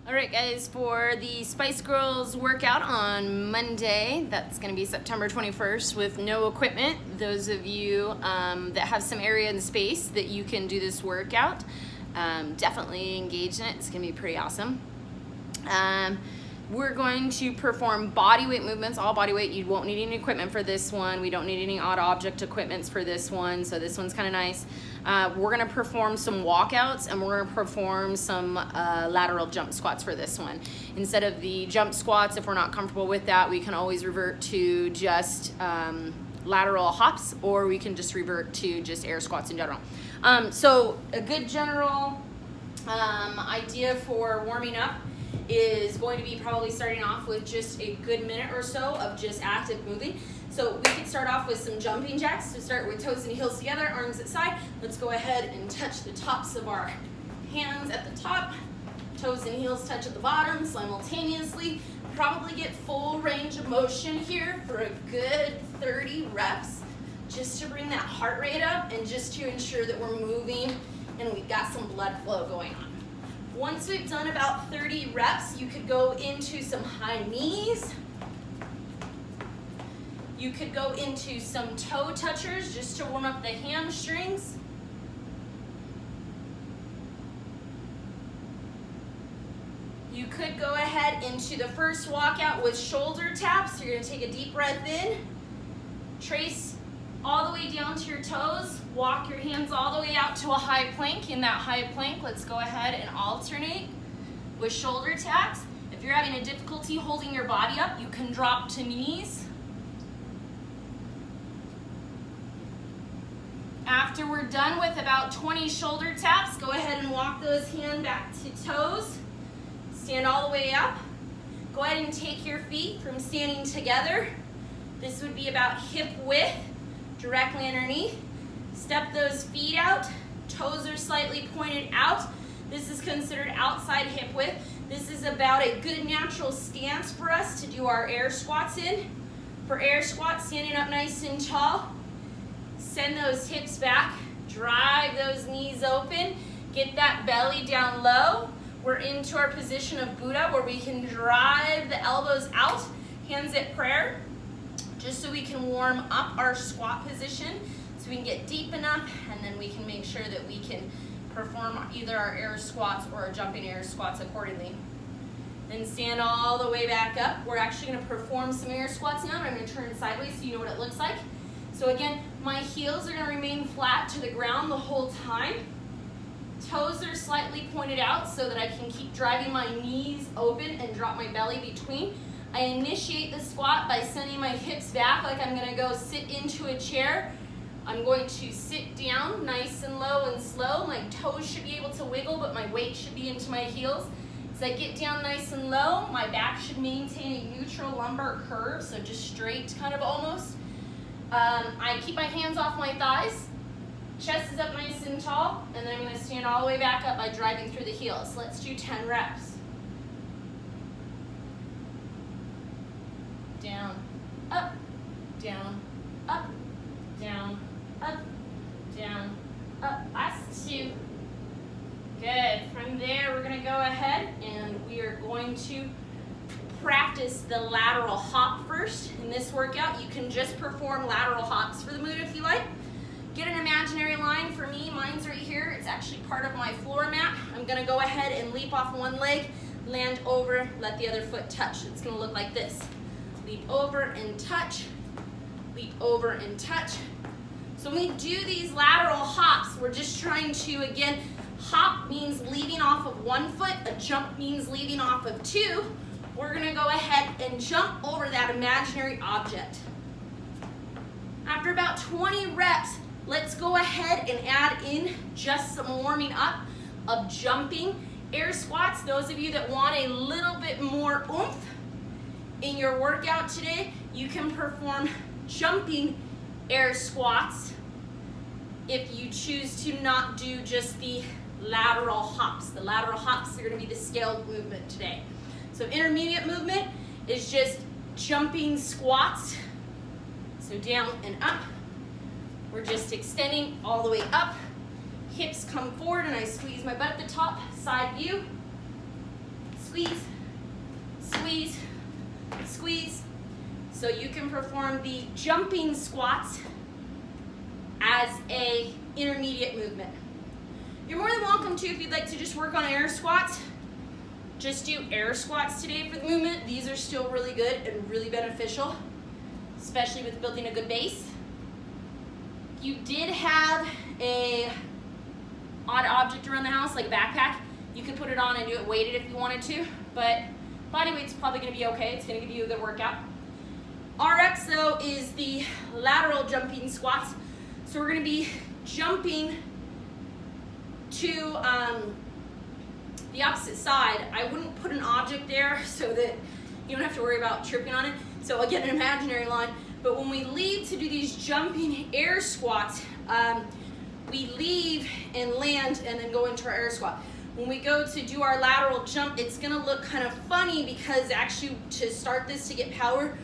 All right, guys, for the Spice Girls workout on Monday, that's going to be September 21st with no equipment. Those of you that have some area and space that you can do this workout, definitely engage in it. It's going to be pretty awesome. We're going to perform body weight movements, all body weight. You won't need any equipment for this one. We don't need any odd object equipments for this one, so this one's kind of nice. We're gonna perform some walkouts and we're gonna perform some lateral jump squats for this one. Instead of the jump squats, if we're not comfortable with that, we can always revert to just lateral hops, or we can just revert to just air squats in general. So a good general idea for warming up is going to be probably starting off with just a good minute or so of just active moving. So we can start off with some jumping jacks. To start with toes and heels together, arms at side. Let's go ahead and touch the tops of our hands at the top. Toes and heels touch at the bottom simultaneously. Probably get full range of motion here for a good 30 reps, just to bring that heart rate up and just to ensure that we're moving and we've got some blood flow going on. Once we've done about 30 reps, you could go into some high knees. You could go into some toe touchers just to warm up the hamstrings. You could go ahead into the first walkout with shoulder taps. You're going to take a deep breath in, trace all the way down to your toes, walk your hands all the way out to a high plank. In that high plank, let's go ahead and alternate with shoulder taps. If you're having a difficulty holding your body up, you can drop to knees. After we're done with about 20 shoulder taps, go ahead and walk those hands back to toes. Stand all the way up. Go ahead and take your feet from standing together. This would be about hip width, directly underneath. Step those feet out. Toes are slightly pointed out. This is considered outside hip width. This is about a good natural stance for us to do our air squats in. For air squats, standing up nice and tall. Send those hips back. Drive those knees open. Get that belly down low. We're into our position of Buddha where we can drive the elbows out, hands at prayer, just so we can warm up our squat position so we can get deep enough, and then we can make sure that we can perform either our air squats or our jumping air squats accordingly. Then stand all the way back up. We're actually going to perform some air squats now, and I'm going to turn sideways so you know what it looks like. So again, my heels are going to remain flat to the ground the whole time. Toes are slightly pointed out so that I can keep driving my knees open and drop my belly between. I initiate the squat by sending my hips back like I'm going to go sit into a chair. I'm going to sit down nice and low and slow. My toes should be able to wiggle, but my weight should be into my heels. As I get down nice and low, my back should maintain a neutral lumbar curve, so just straight kind of almost. I keep my hands off my thighs. Chest is up nice and tall, and then I'm going to stand all the way back up by driving through the heels. Let's do 10 reps. Down, up, down, up, down, up, down, up. Last 2. Good. From there, we're going to go ahead and we are going to practice the lateral hop first. In this workout, you can just perform lateral hops for the mood if you like. Get an imaginary line. For me, mine's right here. It's actually part of my floor mat. I'm going to go ahead and leap off one leg, land over, let the other foot touch. It's going to look like this. Leap over and touch, leap over and touch. So when we do these lateral hops, we're just trying to, again, hop means leaving off of one foot, a jump means leaving off of 2. We're gonna go ahead and jump over that imaginary object. After about 20 reps, let's go ahead and add in just some warming up of jumping air squats. Those of you that want a little bit more oomph in your workout today, you can perform jumping air squats if you choose to not do just the lateral hops. The lateral hops are going to be the scaled movement today. So intermediate movement is just jumping squats. So down and up. We're just extending all the way up. Hips come forward and I squeeze my butt at the top. Side view. squeeze, squeeze, squeeze. So you can perform the jumping squats as a intermediate movement. You're more than welcome to, if you'd like to just work on air squats, just do air squats today for the movement. These are still really good and really beneficial, especially with building a good base. You did have a odd object around the house, like a backpack. You could put it on and do it weighted if you wanted to, but body weight's probably gonna be okay. It's gonna give you a good workout. RX though is the lateral jumping squats. So we're gonna be jumping to the opposite side. I wouldn't put an object there so that you don't have to worry about tripping on it. So again, an imaginary line. But when we leave to do these jumping air squats, we leave and land and then go into our air squat. When we go to do our lateral jump, it's gonna look kind of funny because actually to start this, to get power,